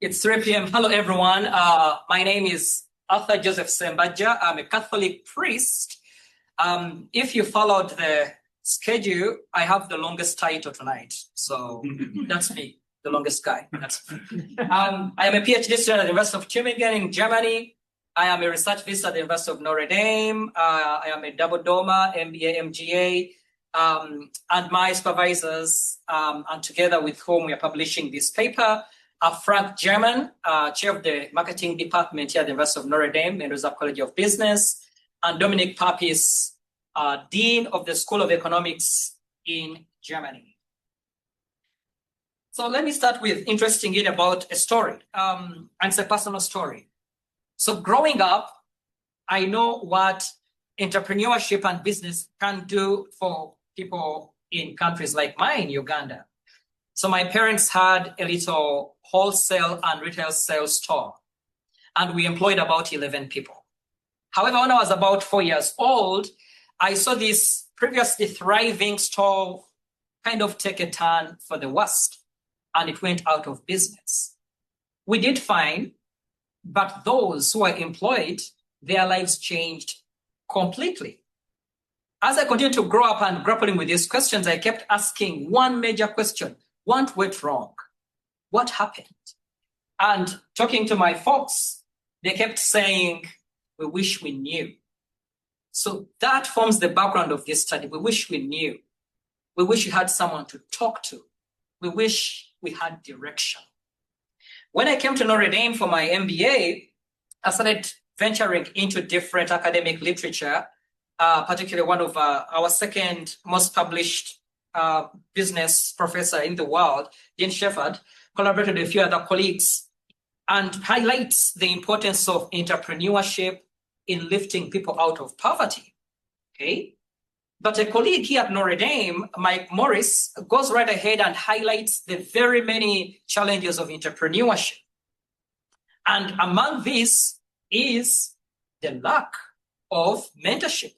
It's 3 p.m. Hello, everyone. My name is Arthur Joseph Ssembajja. I'm a Catholic priest. If you followed the schedule, I have the longest title tonight. So that's me, the longest guy. I am a PhD student at the University of Tübingen in Germany. I am a research visitor at the University of Notre Dame. I am a double DOMA, MBA, MGA. And my supervisors, and together with whom we are publishing this paper, are Frank German, chair of the marketing department here at the University of Notre Dame, Mendoza College of Business, and Dominic Papis, dean of the School of Economics in Germany. So let me start with interesting it about a story, and it's a personal story. So growing up, I know what entrepreneurship and business can do for people in countries like mine, Uganda. So my parents had a little wholesale and retail sales store, and we employed about 11 people. However, when I was about 4 years old, I saw this previously thriving store kind of take a turn for the worst, and it went out of business. We did fine, but those who were employed, their lives changed completely. As I continued to grow up and grappling with these questions, I kept asking one major question: what went wrong? What happened? And talking to my folks, they kept saying, we wish we knew. So that forms the background of this study. We wish we knew. We wish we had someone to talk to. We wish we had direction. When I came to Notre Dame for my MBA, I started venturing into different academic literature, particularly one of our second most published business professor in the world, Dean Shepherd, collaborated with a few other colleagues, and highlights the importance of entrepreneurship in lifting people out of poverty. Okay, but a colleague here at Notre Dame, Mike Morris, goes right ahead and highlights the very many challenges of entrepreneurship. And among these is the lack of mentorship.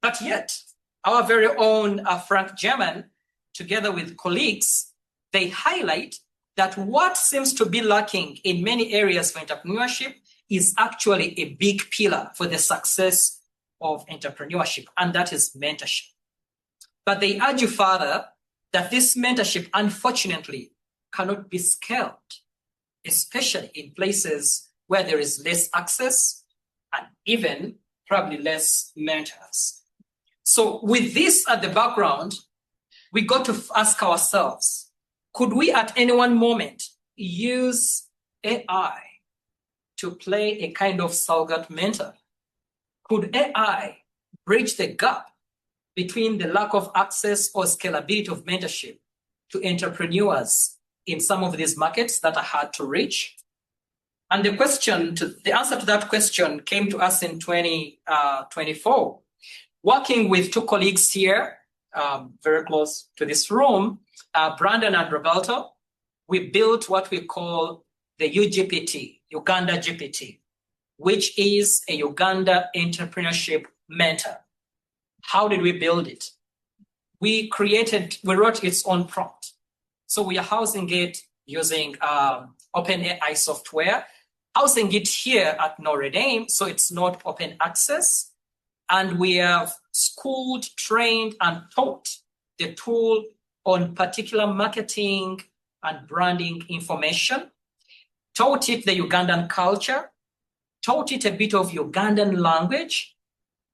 But yet, our very own Frank German, together with colleagues, they highlight that what seems to be lacking in many areas for entrepreneurship is actually a big pillar for the success of entrepreneurship, and that is mentorship. But they argue further that this mentorship, unfortunately, cannot be scaled, especially in places where there is less access and even probably less mentors. So with this at the background, we got to ask ourselves, could we at any one moment use AI to play a kind of surrogate mentor? Could AI bridge the gap between the lack of access or scalability of mentorship to entrepreneurs in some of these markets that are hard to reach? And the answer to that question came to us in 2024. Working with two colleagues here, very close to this room, Brandon and Roberto, we built what we call the UGPT, Uganda GPT, which is a Uganda entrepreneurship mentor. How did we build it? We wrote its own prompt. So we are housing it using OpenAI software, housing it here at Notre Dame, so it's not open access. And we have schooled, trained, and taught the tool on particular marketing and branding information, taught it the Ugandan culture, taught it a bit of Ugandan language,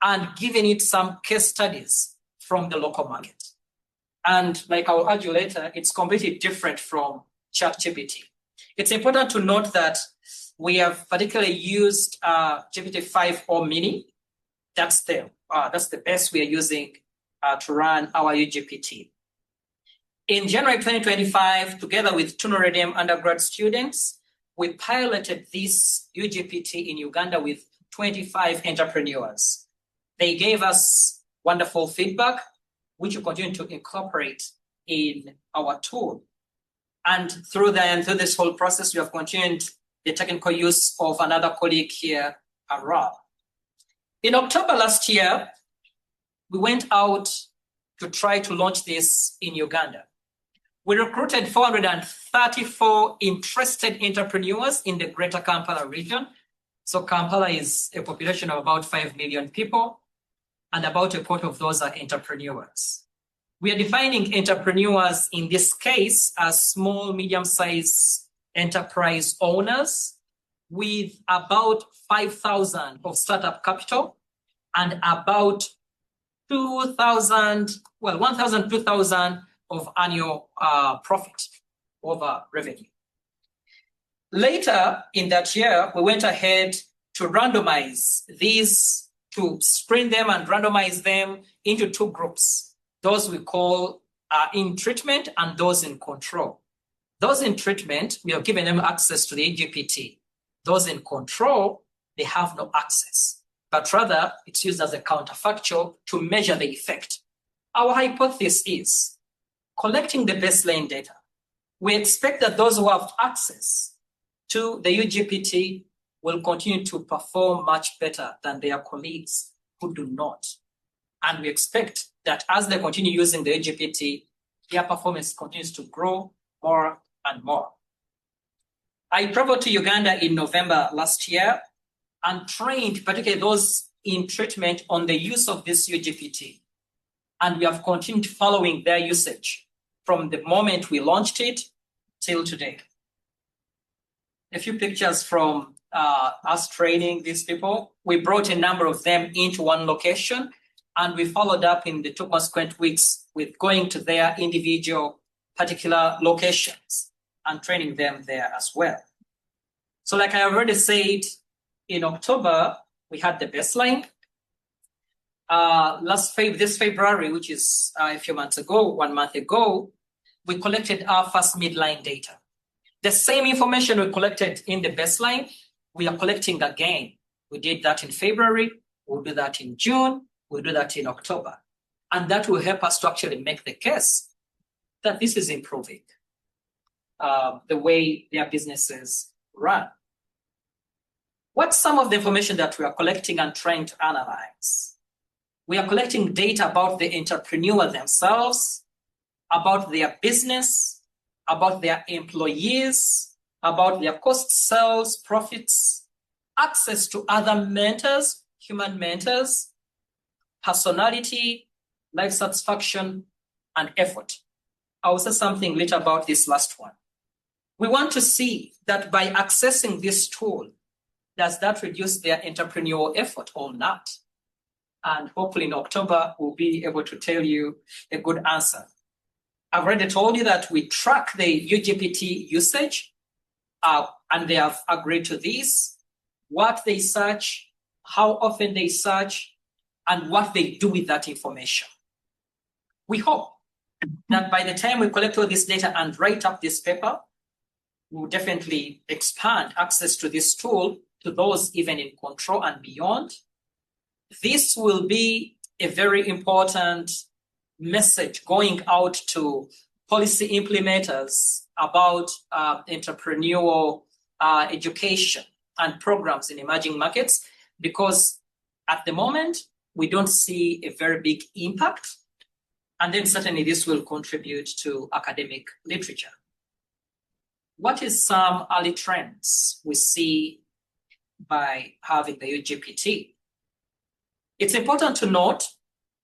and given it some case studies from the local market. And like I'll argue later, it's completely different from ChatGPT. It's important to note that we have particularly used GPT-5 or Mini. That's the best we are using to run our UGPT. In January 2025, together with two Notre Dame undergrad students, we piloted this UGPT in Uganda with 25 entrepreneurs. They gave us wonderful feedback, which we continue to incorporate in our tool. And through this whole process, we have continued the technical use of another colleague here, Rob. In October last year, we went out to try to launch this in Uganda. We recruited 434 interested entrepreneurs in the Greater Kampala region. So Kampala is a population of about 5 million people, and about a quarter of those are entrepreneurs. We are defining entrepreneurs in this case as small, medium-sized enterprise owners with about 5,000 of startup capital and about 2,000, well, 1,000, 2,000 of annual profit over revenue. Later in that year, we went ahead to randomize these, to screen them and randomize them into two groups. Those we call in treatment and those in control. Those in treatment, we have given them access to the EGPT. Those in control, they have no access, but rather it's used as a counterfactual to measure the effect. Our hypothesis is collecting the baseline data. We expect that those who have access to the UGPT will continue to perform much better than their colleagues who do not. And we expect that as they continue using the UGPT, their performance continues to grow more and more. I traveled to Uganda in November last year and trained particularly those in treatment on the use of this UGPT. And we have continued following their usage from the moment we launched it till today. A few pictures from us training these people. We brought a number of them into one location, and we followed up in the 2 consequent weeks with going to their individual particular locations and training them there as well. So like I already said, in October, we had the baseline. This February, which is a few months ago, 1 month ago, we collected our first midline data. The same information we collected in the baseline, we are collecting again. We did that in February, we'll do that in June, we'll do that in October. And that will help us to actually make the case that this is improving the way their businesses run. What's some of the information that we are collecting and trying to analyze? We are collecting data about the entrepreneur themselves, about their business, about their employees, about their cost, sales, profits, access to other mentors, human mentors, personality, life satisfaction, and effort. I will say something later about this last one. We want to see that by accessing this tool, does that reduce their entrepreneurial effort or not? And hopefully in October, we'll be able to tell you a good answer. I've already told you that we track the UGPT usage, and they have agreed to this, what they search, how often they search, and what they do with that information. We hope that by the time we collect all this data and write up this paper, we'll definitely expand access to this tool to those even in control and beyond. This will be a very important message going out to policy implementers about entrepreneurial education and programs in emerging markets, because at the moment, we don't see a very big impact. And then certainly this will contribute to academic literature. What is some early trends we see by having the UGPT? It's important to note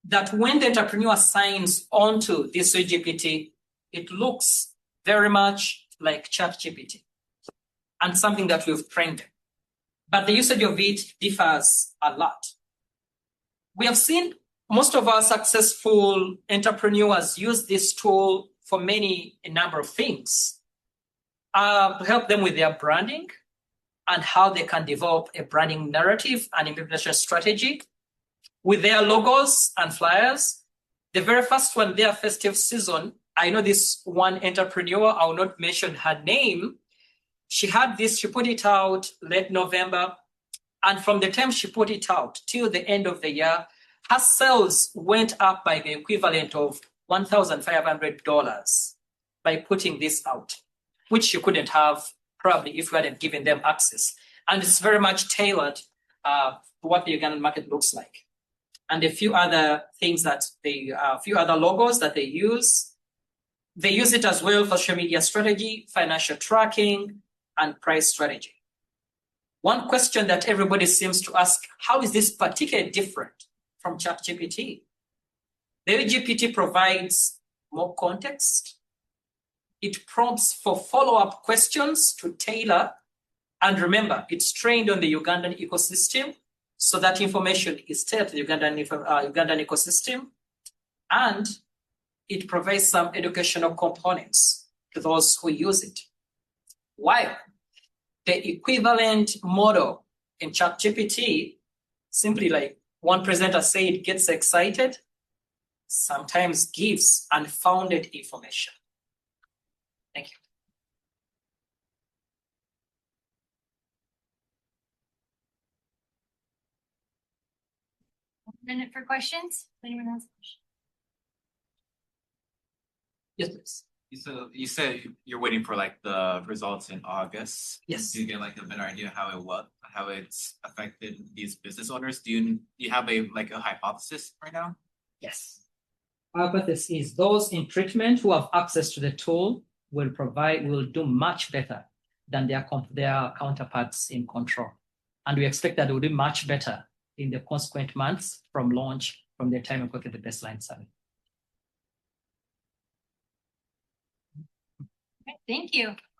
that when the entrepreneur signs onto this UGPT, it looks very much like ChatGPT and something that we've trained. But the usage of it differs a lot. We have seen most of our successful entrepreneurs use this tool for a number of things. To help them with their branding and how they can develop a branding narrative and implementation strategy with their logos and flyers. The very first one, their festive season, I know this one entrepreneur, I will not mention her name. She had this, she put it out late November. And from the time she put it out till the end of the year, her sales went up by the equivalent of $1,500 by putting this out, which she couldn't have probably if we hadn't given them access. And it's very much tailored to what the Ugandan market looks like. And a few other things that a few other logos that they use. They use it as well for social media strategy, financial tracking, and price strategy. One question that everybody seems to ask, how is this particularly different from ChatGPT? The GPT provides more context. It prompts for follow-up questions to tailor, and remember, it's trained on the Ugandan ecosystem, so that information is tailored to the Ugandan ecosystem, and it provides some educational components to those who use it. While the equivalent model in ChatGPT, simply like one presenter said, gets excited, sometimes gives unfounded information. Thank you. Minute for questions. Anyone else? Yes, please. So you said you're waiting for like the results in August. Yes. Do you get like a better idea how it's affected these business owners? Do you have a hypothesis right now? Yes. Our hypothesis is those in treatment who have access to the tool will do much better than their counterparts in control. And we expect that they will do much better in the consequent months from launch, from the time we go to the baseline survey. Thank you.